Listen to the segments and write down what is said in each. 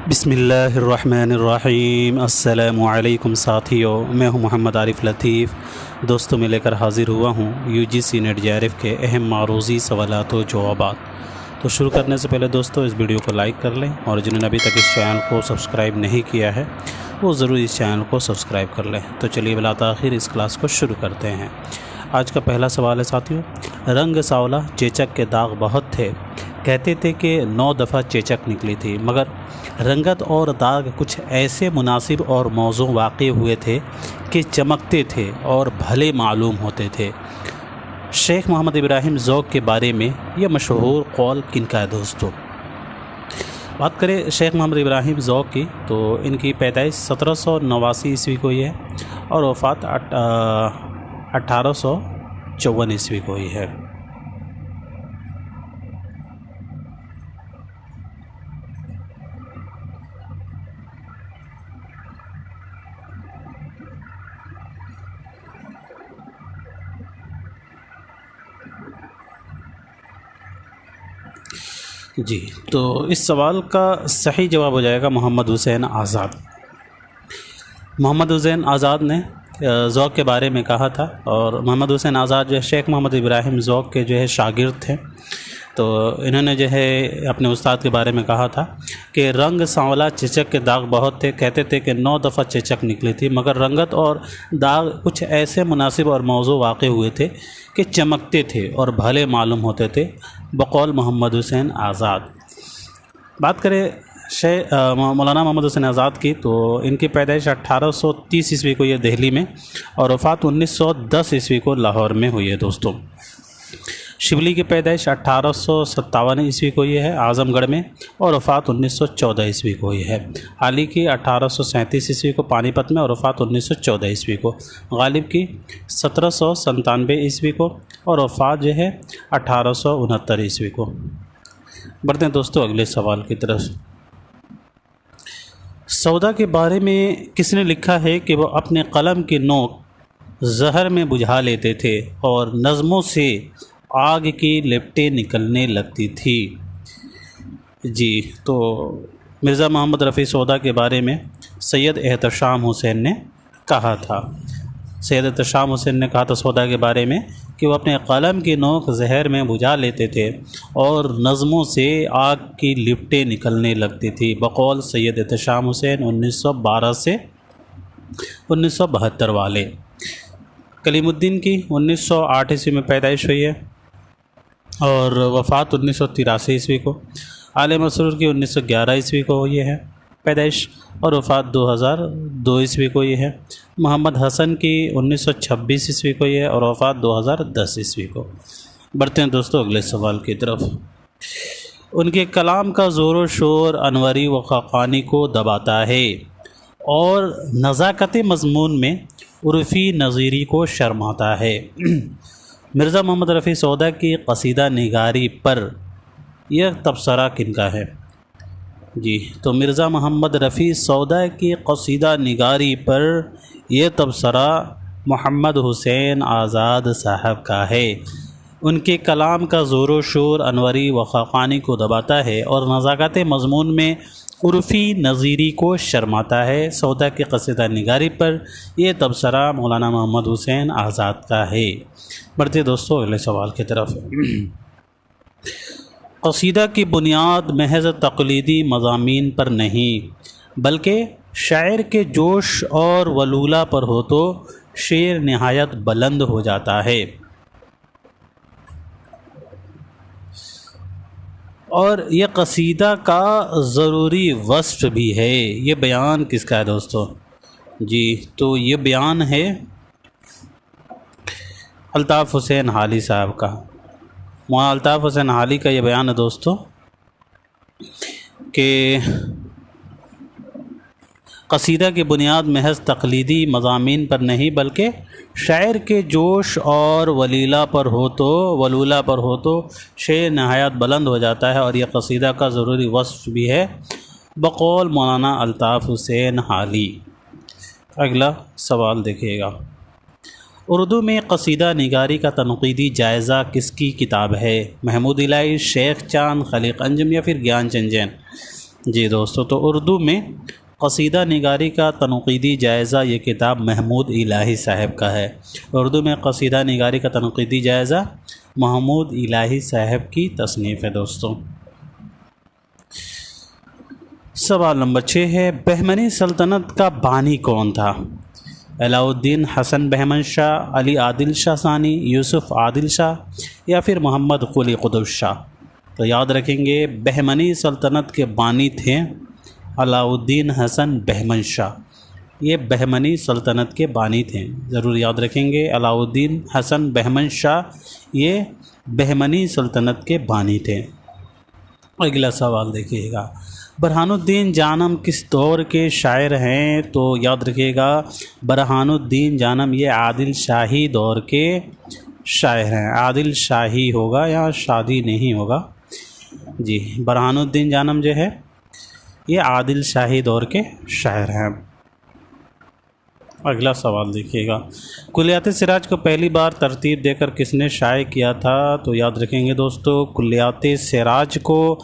بسم اللہ الرحمن الرحیم۔ السلام علیکم ساتھیو، میں ہوں محمد عارف لطیف۔ دوستوں میں لے کر حاضر ہوا ہوں UGC نیٹ JRF کے اہم معروضی سوالات و جوابات۔ تو شروع کرنے سے پہلے دوستو اس ویڈیو کو لائک کر لیں، اور جنہوں نے ابھی تک اس چینل کو سبسکرائب نہیں کیا ہے وہ ضرور اس چینل کو سبسکرائب کر لیں۔ تو چلیے بلا تاخیر اس کلاس کو شروع کرتے ہیں۔ آج کا پہلا سوال ہے ساتھیو، رنگ سانولا چیچک کے داغ بہت تھے، کہتے تھے کہ 9 دفعہ چیچک نکلی تھی، مگر رنگت اور داغ کچھ ایسے مناسب اور موزوں واقع ہوئے تھے کہ چمکتے تھے اور بھلے معلوم ہوتے تھے۔ شیخ محمد ابراہیم ذوق کے بارے میں یہ مشہور قول کن کا ہے دوستو؟ بات کریں شیخ محمد ابراہیم ذوق کی تو ان کی پیدائش 1789 عیسوی کو ہی ہے اور وفات 1854 عیسوی کو ہی ہے۔ جی، تو اس سوال کا صحیح جواب ہو جائے گا محمد حسین آزاد۔ محمد حسین آزاد نے ذوق کے بارے میں کہا تھا، اور محمد حسین آزاد جو ہے شیخ محمد ابراہیم ذوق کے جو ہے شاگرد تھے۔ تو انہوں نے جو ہے اپنے استاد کے بارے میں کہا تھا کہ رنگ سانولا چیچک کے داغ بہت تھے، کہتے تھے کہ 9 دفعہ چیچک نکلی تھی، مگر رنگت اور داغ کچھ ایسے مناسب اور موزوں واقع ہوئے تھے کہ چمکتے تھے اور بھلے معلوم ہوتے تھے، بقول محمد حسین آزاد۔ بات کریں مولانا محمد حسین آزاد کی تو ان کی پیدائش 1830 عیسوی کو یہ دہلی میں، اور وفات 1910 عیسوی کو لاہور میں ہوئی ہے دوستوں۔ شبلی کی پیدائش 1857 عیسوی کو یہ ہے اعظم گڑھ میں، اور وفات 1914 عیسوی کو یہ ہے۔ علی کی 1837 عیسوی کو پانی پت میں، اور وفات 1914 عیسوی کو۔ غالب کی 1797 عیسوی کو، اور وفات جو ہے 1869 عیسوی کو۔ بڑھتے ہیں دوستو اگلے سوال کی طرف۔ سودا کے بارے میں کس نے لکھا ہے کہ وہ اپنے قلم کی نوک زہر میں بجھا لیتے تھے اور نظموں سے آگ کی لپٹیں نکلنے لگتی تھی؟ جی، تو مرزا محمد رفیع سودا کے بارے میں سید احتشام حسین نے کہا تھا۔ سید احتشام حسین نے کہا تھا سودا کے بارے میں کہ وہ اپنے قلم کی نوک زہر میں بجھا لیتے تھے اور نظموں سے آگ کی لپٹیں نکلنے لگتی تھی، بقول سید احتشام حسین 1912 سے 1972 والے۔ کلیم الدین کی 1908 عیسوی میں پیدائش ہوئی ہے اور وفات 1983 عیسوی کو۔ عالم مسرور کی 1911 عیسوی کو ہوئی ہے پیدائش، اور وفات 2002 عیسوی کو یہ ہے۔ محمد حسن کی 1926 عیسوی کو یہ ہے، اور وفات 2010 عیسوی کو۔ بڑھتے ہیں دوستو اگلے سوال کی طرف۔ ان کے کلام کا زور و شور انوری و خاقانی کو دباتا ہے، اور نزاکت مضمون میں عرفی نظیری کو شرماتا ہے۔ مرزا محمد رفیع سودا کی قصیدہ نگاری پر یہ تبصرہ کن کا ہے؟ جی، تو مرزا محمد رفیع سودا کی قصیدہ نگاری پر یہ تبصرہ محمد حسین آزاد صاحب کا ہے۔ ان کے کلام کا زور و شور انوری و خاقانی کو دباتا ہے، اور نزاکت مضمون میں عرفی نظیری کو شرماتا ہے۔ سودا کی قصیدہ نگاری پر یہ تبصرہ مولانا محمد حسین آزاد کا ہے۔ بڑھتے دوستو اگلے سوال کی طرف۔ قصیدہ کی بنیاد محض تقلیدی مضامین پر نہیں بلکہ شاعر کے جوش اور ولولہ پر ہو تو شعر نہایت بلند ہو جاتا ہے۔ اور یہ قصیدہ کا ضروری وصف بھی ہے۔ یہ بیان کس کا ہے دوستو؟ جی، تو یہ بیان ہے الطاف حسین حالی صاحب کا۔ مولانا الطاف حسین حالی کا یہ بیان ہے دوستو کہ قصیدہ کی بنیاد محض تقلیدی مضامین پر نہیں بلکہ شاعر کے جوش اور ولولہ پر ہو تو شعر نہایت بلند ہو جاتا ہے، اور یہ قصیدہ کا ضروری وصف بھی ہے، بقول مولانا الطاف حسین حالی۔ اگلا سوال دیکھیے گا۔ اردو میں قصیدہ نگاری کا تنقیدی جائزہ کس کی کتاب ہے؟ محمود الہی، شیخ چاند، خلیق انجم یا پھر گیان چند جین؟ جی دوستو، تو اردو میں قصیدہ نگاری کا تنقیدی جائزہ یہ کتاب محمود الہی صاحب کا ہے۔ اردو میں قصیدہ نگاری کا تنقیدی جائزہ محمود الہی صاحب کی تصنیف ہے دوستو۔ سوال نمبر 6 ہے، بہمنی سلطنت کا بانی کون تھا؟ علاء الدین حسن بہمن شاہ، علی عادل شاہ ثانی، یوسف عادل شاہ یا پھر محمد قلی قطب شاہ؟ تو یاد رکھیں گے بہمنی سلطنت کے بانی تھے علاء الدین حسن بہمن شاہ، یہ بہمنی سلطنت کے بانی تھے، ضرور یاد رکھیں گے علاء الدین حسن بہمن شاہ یہ بہمنی سلطنت کے بانی تھے۔ اگلا سوال دیکھیے گا، برہان الدین جانم کس دور کے شاعر ہیں؟ تو یاد رکھیے گا برہان الدین جانم یہ عادل شاہی دور کے شاعر ہیں، عادل شاہی ہوگا یا شادی نہیں ہوگا، جی برہان الدین جانم جو ہے یہ عادل شاہی دور کے شاعر ہیں۔ اگلا سوال دیکھیے گا، کلیات سراج کو پہلی بار ترتیب دے کر کس نے شائع کیا تھا؟ تو یاد رکھیں گے دوستو کلیات سراج کو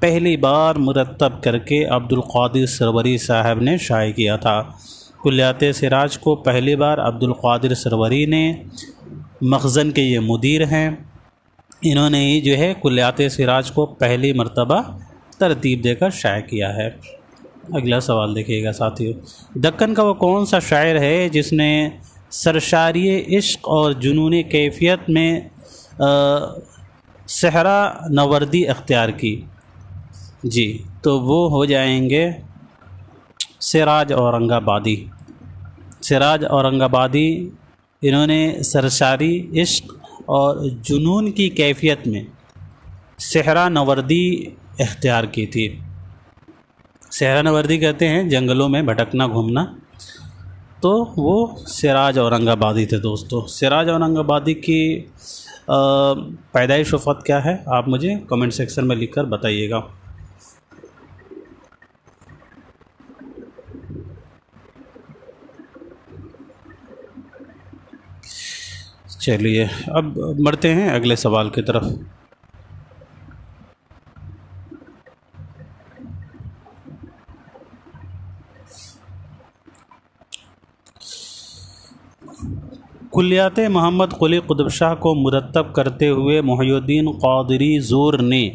پہلی بار مرتب کر کے عبد القادر سروری صاحب نے شائع کیا تھا۔ کلیات سراج کو پہلی بار عبد القادر سروری نے، مخزن کے یہ مدیر ہیں، انہوں نے ہی جو ہے کلیات سراج کو پہلی مرتبہ ترتیب دے کر شائع کیا ہے۔ اگلا سوال دیکھیے گا ساتھیو، دکن کا وہ کون سا شاعر ہے جس نے سرشاری عشق اور جنون کیفیت میں صحرا نوردی اختیار کی؟ جی تو وہ ہو جائیں گے سراج اورنگ آبادی۔ سراج اورنگ آبادی انہوں نے سرشاری عشق اور جنون کی کیفیت میں صحرا نوردی اختیار کی تھی۔ صحرا نوردی کہتے ہیں جنگلوں میں بھٹکنا گھومنا، تو وہ سراج اورنگ آبادی تھے دوستو۔ سراج اورنگ آبادی کی پیدائش وفات کیا ہے آپ مجھے کمنٹ سیکشن میں لکھ کر بتائیے گا۔ چلیے اب بڑھتے ہیں اگلے سوال کی طرف۔ کلیات محمد قلی قطب شاہ کو مرتب کرتے ہوئے محی الدین قادری زور نے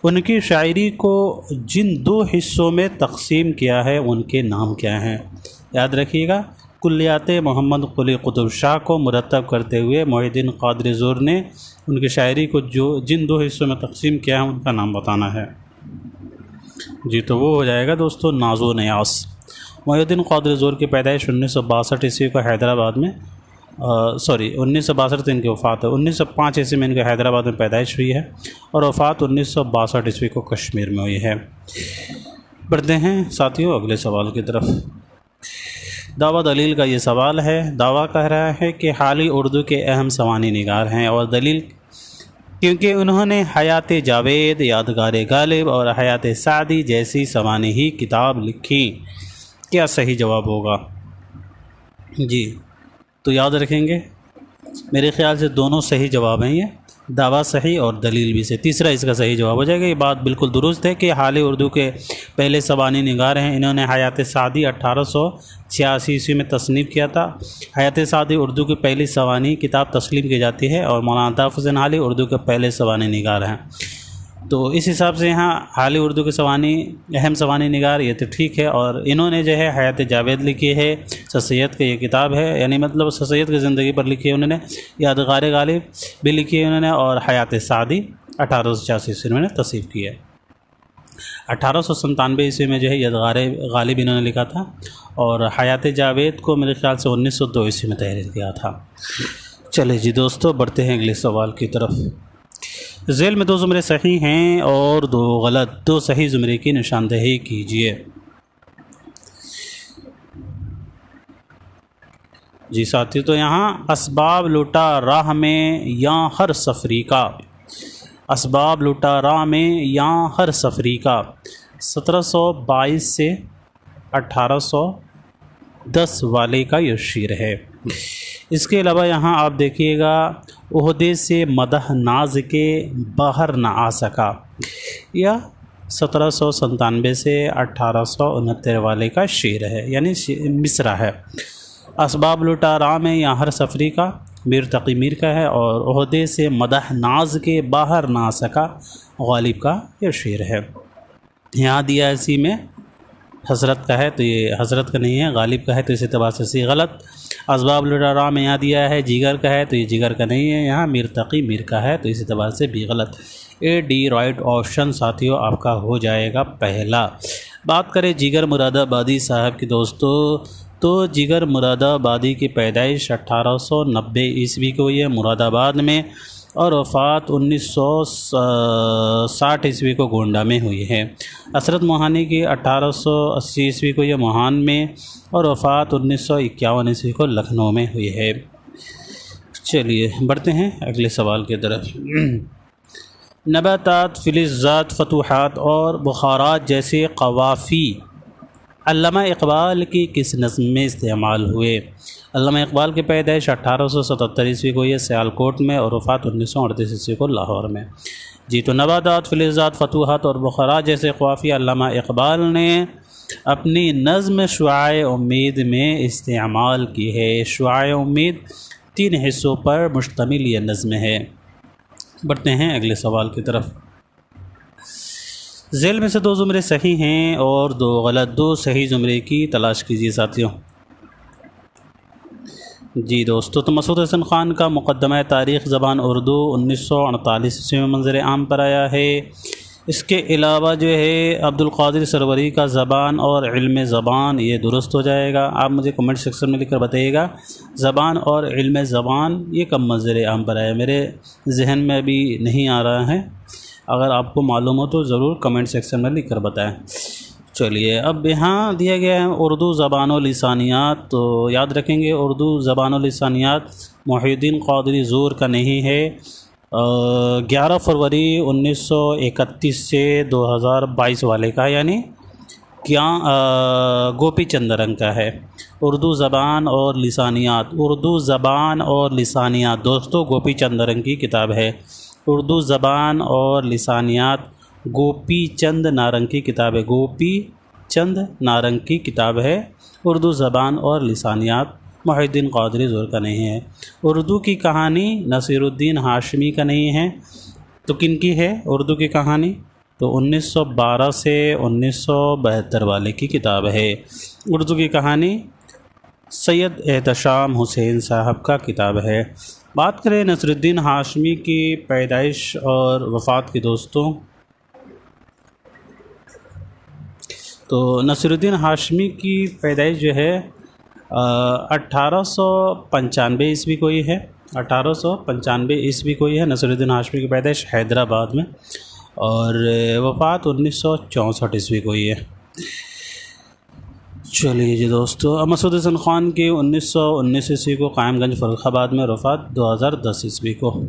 ان کی شاعری کو جن دو حصوں میں تقسیم کیا ہے ان کے نام کیا ہیں؟ یاد رکھیے گا کلیات محمد قلی قطب شاہ کو مرتب کرتے ہوئے محی الدین قادری زور نے ان کی شاعری کو جن دو حصوں میں تقسیم کیا ہے ان کا نام بتانا ہے۔ جی تو وہ ہو جائے گا دوستو ناز و نیاز۔ محی الدین قادری زور کی پیدائش 1962 عیسوی کو حیدرآباد میں 1962 سے ان کی وفات ہے، 1905 عیسوی میں ان کے حیدرآباد میں پیدائش ہوئی ہے اور وفات 1962 عیسوی کو کشمیر میں ہوئی ہے۔ بڑھتے ہیں ساتھیوں اگلے سوال کی طرف۔ دعویٰ دلیل کا یہ سوال ہے، دعویٰ کہہ رہا ہے کہ حالی اردو کے اہم سوانح نگار ہیں، اور دلیل کیونکہ انہوں نے حیات جاوید، یادگار غالب اور حیات سعدی جیسی سوانحی کتاب لکھی۔ کیا صحیح جواب ہوگا؟ جی تو یاد رکھیں گے میرے خیال سے دونوں صحیح جواب ہیں، یہ دعویٰ صحیح اور دلیل بھی سے، تیسرا اس کا صحیح جواب ہو جائے گا۔ یہ بات بالکل درست ہے کہ حالی اردو کے پہلے سوانح نگار ہیں، انہوں نے حیات سعدی 1886 عیسوی میں تصنیف کیا تھا۔ حیات سعدی اردو کی پہلی سوانحی کتاب تسلیم کی جاتی ہے اور مولانا طاہر حسین حالی اردو کے پہلے سوانح نگار ہیں۔ تو اس حساب سے یہاں حالی اردو کے سوانح اہم سوانح نگار یہ تو ٹھیک ہے، اور انہوں نے جو ہے حیات جاوید لکھی ہے، سر سید کی یہ کتاب ہے، یعنی مطلب سر سید کی زندگی پر لکھی ہے انہوں نے، یادگار غالب بھی لکھی ہے انہوں نے، اور حیات سعدی 1886 عیسوی میں نے تصنیف کی ہے۔ 1897 عیسوی میں جو ہے یادگار غالب انہوں نے لکھا تھا، اور حیات جاوید کو میرے خیال سے 1902 عیسوی میں تحریر کیا تھا۔ چلے جی دوستو بڑھتے ہیں اگلے سوال کی طرف۔ ذیل میں 2 زمرے صحیح ہیں اور 2 غلط، 2 صحیح زمرے کی نشاندہی کیجیے۔ جی ساتھی تو یہاں اسباب لوٹا راہ میں یا ہر سفری کا، اسباب لوٹا راہ میں یا ہر سفری کا 1722 سے 1810 والے کا یہ شعر ہے۔ اس کے علاوہ یہاں آپ دیکھیے گا عہدے سے مدح ناز کے باہر نہ آ سکا، یا 1797 سے 1869 والے کا شعر ہے، یعنی مصرع ہے۔ اسباب لٹا رام ہے یا ہر سفری کا، میر تقی میر کا ہے، اور عہدے سے مدح ناز کے باہر نہ سکا غالب کا یہ شعر ہے۔ یہاں دیا اسی میں حضرت کا ہے تو یہ حضرت کا نہیں ہے، غالب کا ہے تو اس اعتبار سے سی غلط۔ اسباب لٹا رام یہاں دیا ہے جگر کا ہے تو یہ جگر کا نہیں ہے، یہاں میر تقی میر کا ہے تو اس اعتبار سے بھی غلط۔ اے ڈی رائٹ آپشن ساتھیوں آپ کا ہو جائے گا پہلا۔ بات کریں جگر مراد آبادی صاحب کی دوستو، تو جگر مراد آبادی کی پیدائش 1890 عیسوی کو ہوئی ہے مراد آباد میں، اور وفات 1960 عیسوی کو گونڈہ میں ہوئی ہے۔ عصرت موہانی کی 1880 عیسوی کو یہ موہان میں، اور وفات 1951 عیسوی کو لکھنؤ میں ہوئی ہے۔ چلیے بڑھتے ہیں اگلے سوال کی طرف۔ نباتات، فلزات، فتوحات اور بخارات جیسے قوافی علامہ اقبال کی کس نظم میں استعمال ہوئے؟ علامہ اقبال کی پیدائش 1877 عیسوی کو یہ سیالکوٹ میں، اور وفات 1938 عیسوی کو لاہور میں۔ جی تو نباتات، فلزات، فتوحات اور بخارات جیسے قوافی علامہ اقبال نے اپنی نظم شعاع امید میں استعمال کی ہے۔ شعاع امید 3 حصوں پر مشتمل یہ نظم ہے۔ بڑھتے ہیں اگلے سوال کی طرف۔ ذیل میں سے 2 زمرے صحیح ہیں اور 2 غلط، 2 صحیح زمرے کی تلاش کیجیے ساتھیوں۔ جی دوستو، تو مسعود حسن خان کا مقدمہ تاریخ زبان اردو 1948 عیسوی میں منظر عام پر آیا ہے۔ اس کے علاوہ جو ہے عبد القادر سروری کا زبان اور علم زبان، یہ درست ہو جائے گا۔ آپ مجھے کمنٹ سیکشن میں لکھ کر بتائیے گا زبان اور علم زبان یہ کب منظر عام پر آیا، میرے ذہن میں ابھی نہیں آ رہا ہے، اگر آپ کو معلوم ہو تو ضرور کمنٹ سیکشن میں لکھ کر بتائیں۔ چلیے اب یہاں دیا گیا ہے اردو زبان و لسانیات، تو یاد رکھیں گے اردو زبان و لسانیات محی الدین قادری زور کا نہیں ہے۔ 11 فروری 1931 سے 2022 والے کا، یعنی کیا گوپی چند رنگ کا ہے۔ اردو زبان اور لسانیات، اردو زبان اور لسانیات دوستو گوپی چند رنگ کی کتاب ہے۔ اردو زبان اور لسانیات گوپی چند نارنگ کی کتاب ہے، گوپی چند نارنگ کی کتاب ہے۔ اردو زبان اور لسانیات محی الدین قادری زور کا نہیں ہے۔ اردو کی کہانی نصیر الدین ہاشمی کا نہیں ہے، تو کن کی ہے اردو کی کہانی؟ تو 1912 سے 1972 والے کی کتاب ہے۔ اردو کی کہانی سید احتشام حسین صاحب کا کتاب ہے۔ بات کریں نصیر الدین ہاشمی کی پیدائش اور وفات کی دوستوں، تو نصیر الدین ہاشمی کی پیدائش جو ہے 1895 عیسوی کو ہی ہے، 1895 عیسوی کو ہی ہے نصیر الدین ہاشمی کی پیدائش حیدرآباد میں، اور وفات 1964 عیسوی کو ہی ہے۔ چلیے جی دوستو، مسعود حسن خان کی 1919 عیسوی کو قائم گنج فرخ آباد میں، وفات 2010 عیسوی کو۔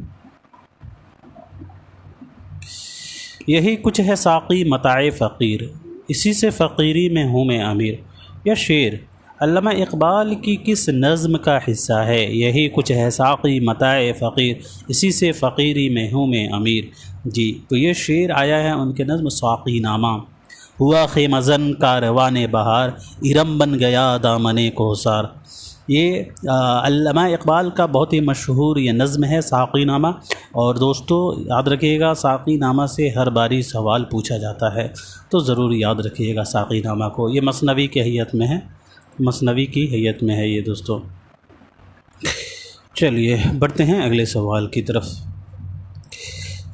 یہی کچھ ہے ساقی متاع فقیر، اسی سے فقیری میں ہوں میں امیر، یہ شعر علامہ اقبال کی کس نظم کا حصہ ہے؟ یہی کچھ ہے ساقی متاع فقیر، اسی سے فقیری میں ہوں میں امیر۔ جی تو یہ شعر آیا ہے ان کے نظم ساقی نامہ۔ ہوا خیمہ زن کاروان بہار، ارم بن گیا دامن کوثر، یہ علامہ اقبال کا بہت ہی مشہور یہ نظم ہے ساقی نامہ۔ اور دوستو یاد رکھیے گا ساقی نامہ سے ہر باری سوال پوچھا جاتا ہے، تو ضرور یاد رکھیے گا ساقی نامہ کو، یہ مثنوی کی حیت میں ہے، مثنوی کی حیت میں ہے یہ دوستو۔ چلیے بڑھتے ہیں اگلے سوال کی طرف۔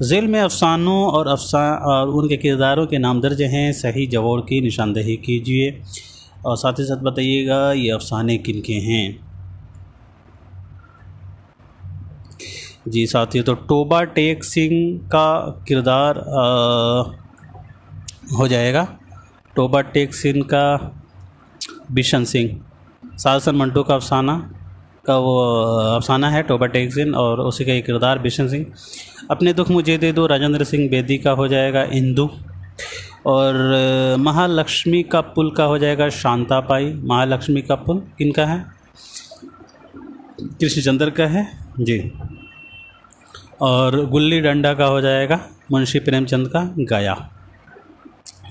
ذیل میں افسانوں اور ان کے کرداروں کے نام درج ہیں، صحیح جوڑ کی نشاندہی کیجیے، اور ساتھ ہی ساتھ بتائیے گا یہ افسانے کن کے ہیں۔ جی ساتھیو، تو ٹوبہ ٹیک سنگھ کا کردار ہو جائے گا، ٹوبہ ٹیک سنگھ کا بشن سنگھ، سالسن منٹو کا افسانہ کا وہ افسانہ ہے ٹوبہ ٹیک سنگھ، اور اسی کا یہ کردار بشن سنگھ۔ اپنے دکھ مجھے دے دو راجندر سنگھ بیدی کا ہو جائے گا اندو، اور مہالکشمی کا پل کا ہو جائے گا شانتا پائی۔ مہالکشمی کا پل کن کا ہے؟ کرشن چندر کا ہے جی۔ اور گلی ڈنڈا کا ہو جائے گا منشی پریم چند کا گایا۔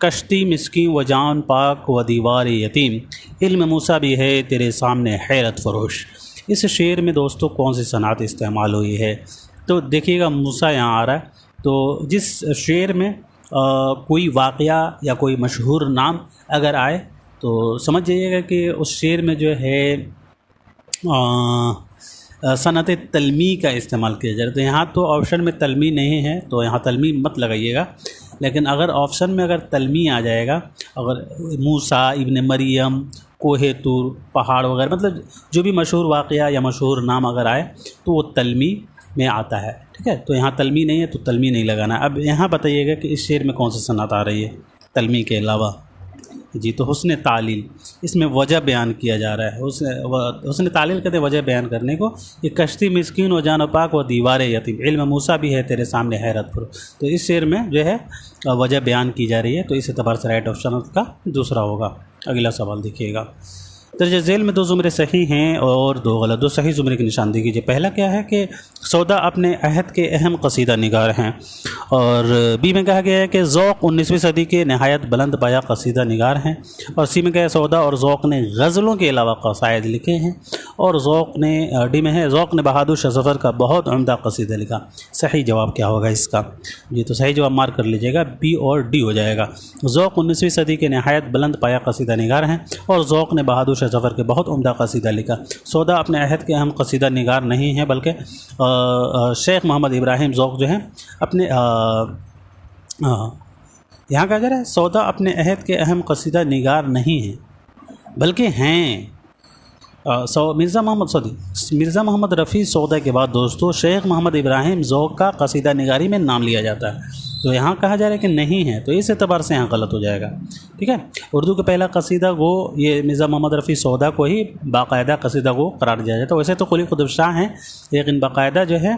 کشتی مسکین و جان پاک و دیوار یتیم، علم موسیٰ بھی ہے تیرے سامنے حیرت فروش۔ اس شعر میں دوستو کون سی صنعت استعمال ہوئی ہے؟ تو دیکھیے گا موسیٰ یہاں آ رہا ہے، تو جس شعر میں کوئی واقعہ یا کوئی مشہور نام اگر آئے تو سمجھ جائیے گا کہ اس شعر میں جو ہے صنعت تلمیع کا استعمال کیا جائے۔ تو یہاں تو آپشن میں تلمیع نہیں ہے تو یہاں تلمیع مت لگائیے گا، لیکن اگر آپشن میں اگر تلمیع آ جائے گا، اگر موسیٰ، ابن مریم، کوہ طور، پہاڑ وغیرہ، مطلب جو بھی مشہور واقعہ یا مشہور نام اگر آئے تو وہ تلمیع میں آتا ہے، ٹھیک ہے؟ تو یہاں تلمیع نہیں ہے تو تلمیع نہیں لگانا ہے۔ اب یہاں بتائیے گا کہ اس شعر میں کون سی صنعت آ رہی ہے تلمیع کے علاوہ؟ جی تو حسن تعلیل، اس میں وجہ بیان کیا جا رہا ہے۔ حسن تعلیل کہتے ہیں وجہ بیان کرنے کو۔ یہ کشتی مسکین و جان پاک و دیوار یتیم، علم موسیٰ بھی ہے تیرے سامنے حیرت فرو۔ تو اس شعر میں جو ہے وجہ بیان کی جا رہی ہے، تو اس اعتبار سے رائٹ آپشن کا دوسرا ہوگا۔ اگلا سوال دیکھیے گا، درجہ ذیل میں 2 زمرے صحیح ہیں اور 2 غلط، 2 صحیح زمرے کی نشاندہی کیجیے۔ پہلا کیا ہے کہ سودا اپنے عہد کے اہم قصیدہ نگار ہیں، اور بی میں کہا گیا ہے کہ ذوق 19ویں صدی کے نہایت بلند پایہ قصیدہ نگار ہیں، اور سی میں کہا ہے سودا اور ذوق نے غزلوں کے علاوہ قصائد لکھے ہیں، اور ڈی میں ہے ذوق نے بہادر شاہ ظفر کا بہت عمدہ قصیدہ لکھا۔ صحیح جواب کیا ہوگا اس کا؟ یہ تو صحیح جواب مارک کر لیجیے گا، بی اور ڈی ہو جائے گا۔ ذوق 19ویں صدی کے نہایت بلند پایہ قصیدہ نگار ہیں، اور ذوق نے بہادر شاہ ظفر کے بہت عمدہ قصیدہ لکھا۔ سودا اپنے عہد کے اہم قصیدہ نگار نہیں ہے، بلکہ شیخ محمد ابراہیم ذوق جو ہیں اپنے یہاں کہا جا رہا ہے سودا اپنے عہد کے اہم قصیدہ نگار نہیں ہیں بلکہ ہیں مرزا محمد رفیع سودا کے بعد دوستو شیخ محمد ابراہیم ذوق کا قصیدہ نگاری میں نام لیا جاتا ہے۔ تو یہاں کہا جا رہا ہے کہ نہیں ہے، تو اس اعتبار سے یہاں غلط ہو جائے گا، ٹھیک ہے؟ اردو کا پہلا قصیدہ گو یہ مرزا محمد رفیع سودا کو ہی باقاعدہ قصیدہ گو قرار دیا جاتا ہے۔ ویسے تو قلی قطب شاہ ہیں، لیکن باقاعدہ جو ہے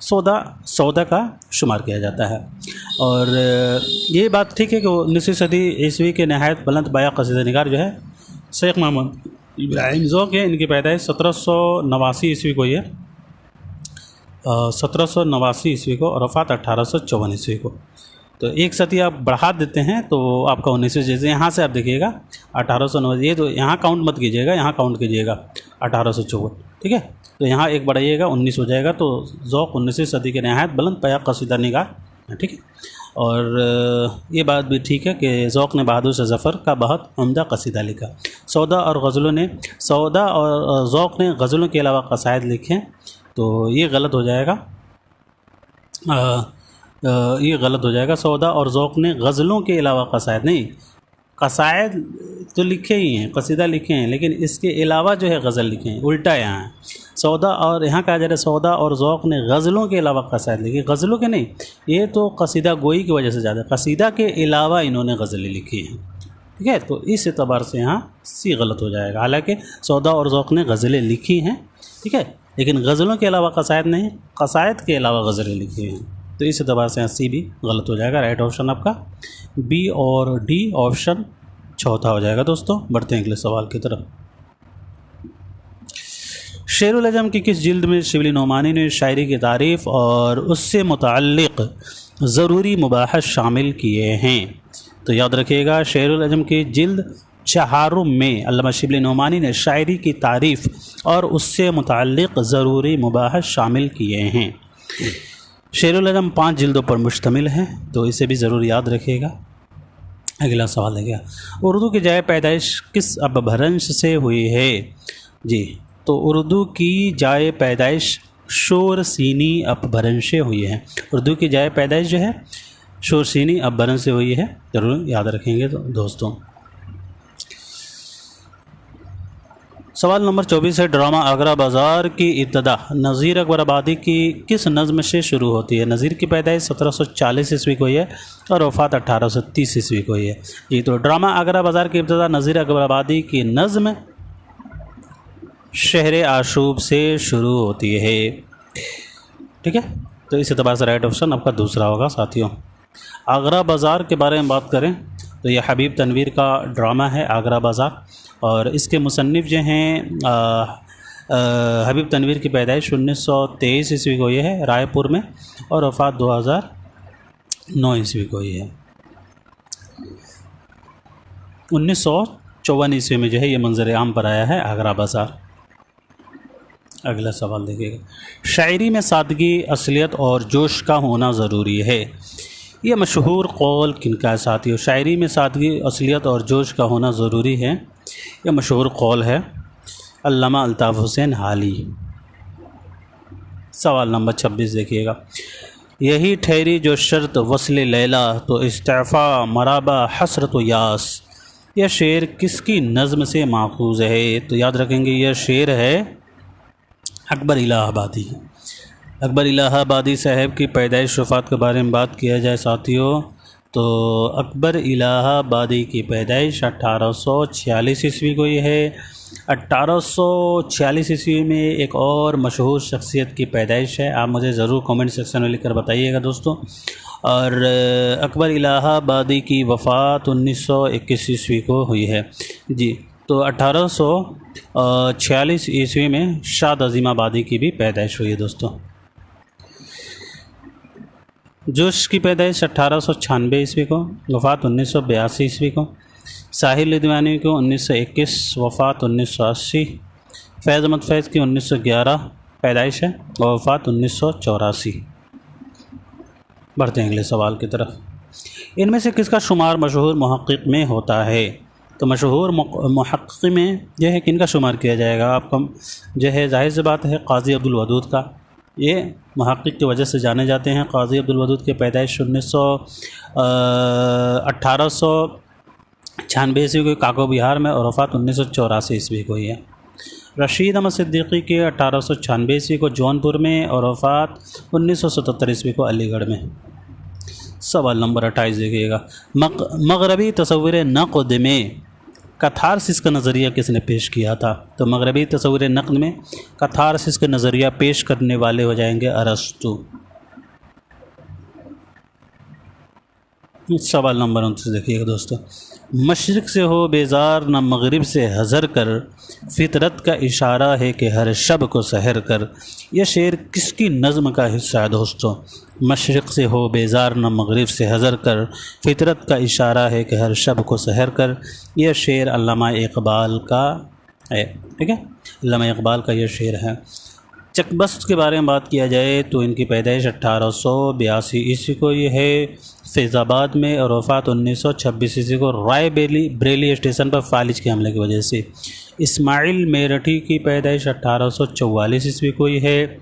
سودا کا شمار کیا جاتا ہے۔ اور یہ بات ٹھیک ہے کہ 19ویں صدی عیسوی کے نہایت بلند پایہ قصیدہ نگار جو ہے شیخ محمد ابراہیم ذوق ہے، ان کی پیدائش 1789 عیسوی کو ہے، 1789 عیسوی کو، اور وفات 1854 عیسوی کو۔ تو ایک صدی آپ بڑھا دیتے ہیں تو آپ کا 19ویں، جیسے یہاں سے آپ دیکھیے گا 1890، یہ تو یہاں کاؤنٹ مت کیجیے گا، یہاں کاؤنٹ کیجیے گا 1854، ٹھیک ہے؟ تو یہاں ایک بڑھائیے گا 19 ہو جائے گا، تو ذوق 19ویں صدی کے نہایت بلند پایہ قصیدہ نگار، ٹھیک ہے؟ اور یہ بات بھی ٹھیک ہے کہ ذوق نے بہادر شاہ ظفر کا بہت عمدہ قصیدہ لکھا۔ سودا اور ذوق نے غزلوں کے علاوہ قصائد لکھے، تو یہ غلط ہو جائے گا، سودا اور ذوق نے غزلوں کے علاوہ قصائد نہیں، قصائد تو لکھے ہی ہیں، قصیدہ لکھے ہیں، لیکن اس کے علاوہ جو ہے غزل لکھے ہیں، الٹا یہاں ہے۔ سودا اور یہاں کہا جا رہا ہے سودا اور ذوق نے غزلوں کے علاوہ قصائد لکھی، غزلوں کے نہیں، یہ تو قصیدہ گوئی کی وجہ سے زیادہ، قصیدہ کے علاوہ انہوں نے غزلیں لکھی ہیں، ٹھیک ہے؟ تو اس اعتبار سے یہاں سی غلط ہو جائے گا، حالانکہ سودا اور ذوق نے غزلیں لکھی ہیں، ٹھیک ہے؟ لیکن غزلوں کے علاوہ قصائد نہیں، قصائد کے علاوہ غزلیں لکھی ہیں، تو اس اعتبار سے یہاں سی بھی غلط ہو جائے گا۔ رائٹ آپشن آپ کا بی اور ڈی آپشن چوتھا ہو جائے گا۔ دوستوں بڑھتے ہیں اگلے سوال کی طرف۔ شعر العجم کی کس جلد میں شبلی نعمانی نے شاعری کی تعریف اور اس سے متعلق ضروری مباحث شامل کیے ہیں؟ تو یاد رکھیے گا، شعر العجم کی جلد 4 میں علامہ شبلی نعمانی نے شاعری کی تعریف اور اس سے متعلق ضروری مباحث شامل کیے ہیں۔ شعر العجم 5 جلدوں پر مشتمل ہے، تو اسے بھی ضرور یاد رکھیے گا۔ اگلا سوال ہے کیا، اردو کی جائے پیدائش کس اپبھرنش سے ہوئی ہے؟ جی تو اردو کی جائے پیدائش شور سینی اپبھرنش سے ہوئی ہے۔ اردو کی جائے پیدائش جو ہے شور سینی اپبھرنش سے ہوئی ہے، ضرور یاد رکھیں گے دوستوں۔ سوال نمبر 24 ہے، ڈرامہ آگرہ بازار کی ابتدا نذیر اکبر آبادی کی کس نظم سے شروع ہوتی ہے؟ نذیر کی پیدائش 1740 عیسوی کو ہے اور وفات 1830 عیسوی کو ہے۔ یہ تو ڈرامہ آگرہ بازار کی ابتدا نذیر اکبر آبادی کی نظم شہر آشوب سے شروع ہوتی ہے، ٹھیک ہے؟ تو اس اعتبار سے رائٹ آپشن آپ کا دوسرا ہوگا ساتھیوں۔ آگرہ بازار کے بارے میں بات کریں تو یہ حبیب تنویر کا ڈرامہ ہے آگرہ بازار، اور اس کے مصنف جو ہیں حبیب تنویر کی پیدائش 1923 عیسوی کو یہ ہے رائے پور میں، اور وفات 2009 عیسوی کو یہ ہے۔ 1954 عیسوی میں جو ہے یہ منظر عام پر آیا ہے آگرہ بازار۔ اگلا سوال دیکھیے گا، شاعری میں سادگی، اصلیت اور جوش کا ہونا ضروری ہے، یہ مشہور قول کن کا ہے ساتھیو؟ شاعری میں سادگی، اصلیت اور جوش کا ہونا ضروری ہے، یہ مشہور قول ہے علامہ الطاف حسین حالی۔ سوال نمبر 26 دیکھیے گا، یہی ٹھہری جو شرط وصل لیلا، تو استعفا مرابہ حسرت و یاس، یہ شعر کس کی نظم سے ماخوذ ہے؟ تو یاد رکھیں گے یہ شعر ہے اکبر الہ آبادی۔ اکبر الہ آبادی صاحب کی پیدائش وفات کے بارے میں بات کیا جائے ساتھیوں، تو اکبر الہ آبادی کی پیدائش 1846 عیسوی کو یہ ہے۔ 1846 عیسوی میں ایک اور مشہور شخصیت کی پیدائش ہے، آپ مجھے ضرور کامنٹ سیکشن میں لکھ کر بتائیے گا دوستوں۔ اور اکبر الہ آبادی کی وفات 1921 عیسوی کو ہوئی ہے جی۔ تو 1846 عیسوی میں شاد عظیم آبادی کی بھی پیدائش ہوئی ہے دوستوں۔ جوش کی پیدائش 1896 عیسوی کو، وفات 1982 عیسوی کو۔ ساحل لدھیانوی کو 1921، وفات 1980۔ فیض احمد فیض کی 1911 پیدائش ہے اور وفات 1984۔ بڑھتے ہیں اگلے سوال کی طرف، ان میں سے کس کا شمار مشہور محقق میں ہوتا ہے؟ تو مشہور محقق میں جو ہے کن کا شمار کیا جائے گا؟ آپ کو جو ہے ظاہر سی بات ہے قاضی عبدالودود کا، یہ محقق کی وجہ سے جانے جاتے ہیں۔ قاضی عبدالودود کی پیدائش 1896 عیسوی کو کاکو بہار میں اور وفات 1984 عیسوی کو ہی ہے۔ رشید احمد صدیقی کے 1896 عیسوی کو جونپور میں اور وفات 1977 عیسوی کو علی گڑھ میں۔ سوال نمبر 28 دیکھیے گا، مغربی تصور نقد میں کتھارسس کا نظریہ کس نے پیش کیا تھا؟ تو مغربی تصور نقد میں کتھارسس کا نظریہ پیش کرنے والے ہو جائیں گے ارسطو۔ سوال نمبر 29 دیکھیے گا دوستو، مشرق سے ہو بیزار نہ مغرب سے حذر کر، فطرت کا اشارہ ہے کہ ہر شب کو سحر کر، یہ شعر کس کی نظم کا حصہ ہے دوستو؟ مشرق سے ہو بیزار نہ مغرب سے حذر کر، فطرت کا اشارہ ہے کہ ہر شب کو سحر کر، یہ شعر علامہ اقبال کا ہے، ٹھیک ہے، علامہ اقبال کا یہ شعر ہے۔ چک بست کے بارے میں بات کیا جائے تو ان کی پیدائش 1882 عیسوی کو یہ ہے فیض آباد میں اور وفات 1926 عیسوی کو رائے بریلی اسٹیشن پر فالج کے حملے کی وجہ سے۔ اسماعیل میرٹھی کی پیدائش 1844 عیسوی کو یہ ہے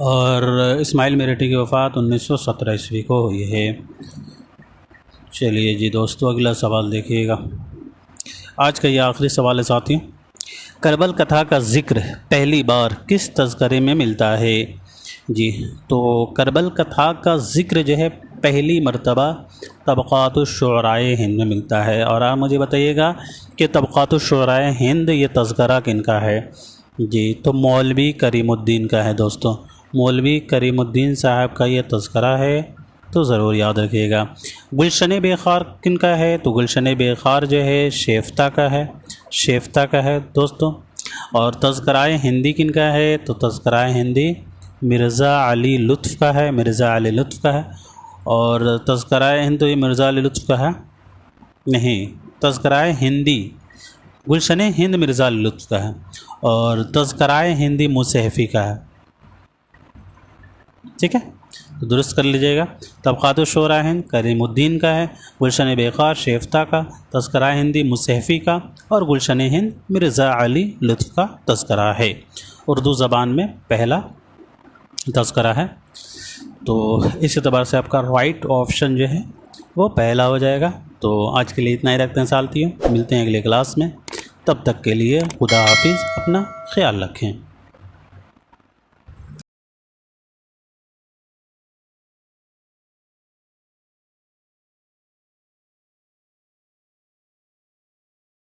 اور اسماعیل میرٹھی کی وفات 1917 عیسوی کو ہوئی ہے۔ چلیے جی دوستو اگلا سوال دیکھیے گا، آج کا یہ آخری سوال ہے ساتھیوں، کربل کتھا کا ذکر پہلی بار کس تذکرے میں ملتا ہے؟ جی تو کربل کتھا کا ذکر جو ہے پہلی مرتبہ طبقات الشعرائے ہند میں ملتا ہے، اور آپ مجھے بتائیے گا کہ طبقات الشعرائے ہند یہ تذکرہ کن کا ہے؟ جی تو مولوی کریم الدین کا ہے دوستوں، مولوی کریم الدین صاحب کا یہ تذکرہ ہے، تو ضرور یاد رکھیے گا۔ گلشن بے خار کن کا ہے؟ تو گلشن بے خار جو ہے شیفتہ کا ہے، شیفتہ کا ہے دوستوں۔ اور تذکرہ ہندی کن کا ہے؟ تو تذکرہ ہندی مرزا علی لطف کا ہے، مرزا علی لطف کا ہے۔ اور تذکرہ ہند تو یہ مرزا علی لطف کا ہے نہیں، تذکرہ ہندی گلشن ہند مرزا علی لطف کا ہے اور تذکرہ ہندی مصحفی کا ہے، ٹھیک ہے، تو درست کر لیجئے گا۔ طبقات الشعراء ہند کریم الدین کا ہے، گلشن بے خار شیفتہ کا، تذکرہ ہندی مصحفی کا اور گلشن ہند مرزا علی لطف کا تذکرہ ہے، اردو زبان میں پہلا تذکرہ ہے۔ تو اس اعتبار سے آپ کا رائٹ آپشن جو ہے وہ پہلا ہو جائے گا۔ تو آج کے لیے اتنا ہی رکھتے ہیں ساتھیوں، ملتے ہیں اگلے کلاس میں، تب تک کے لیے خدا حافظ، اپنا خیال رکھیں۔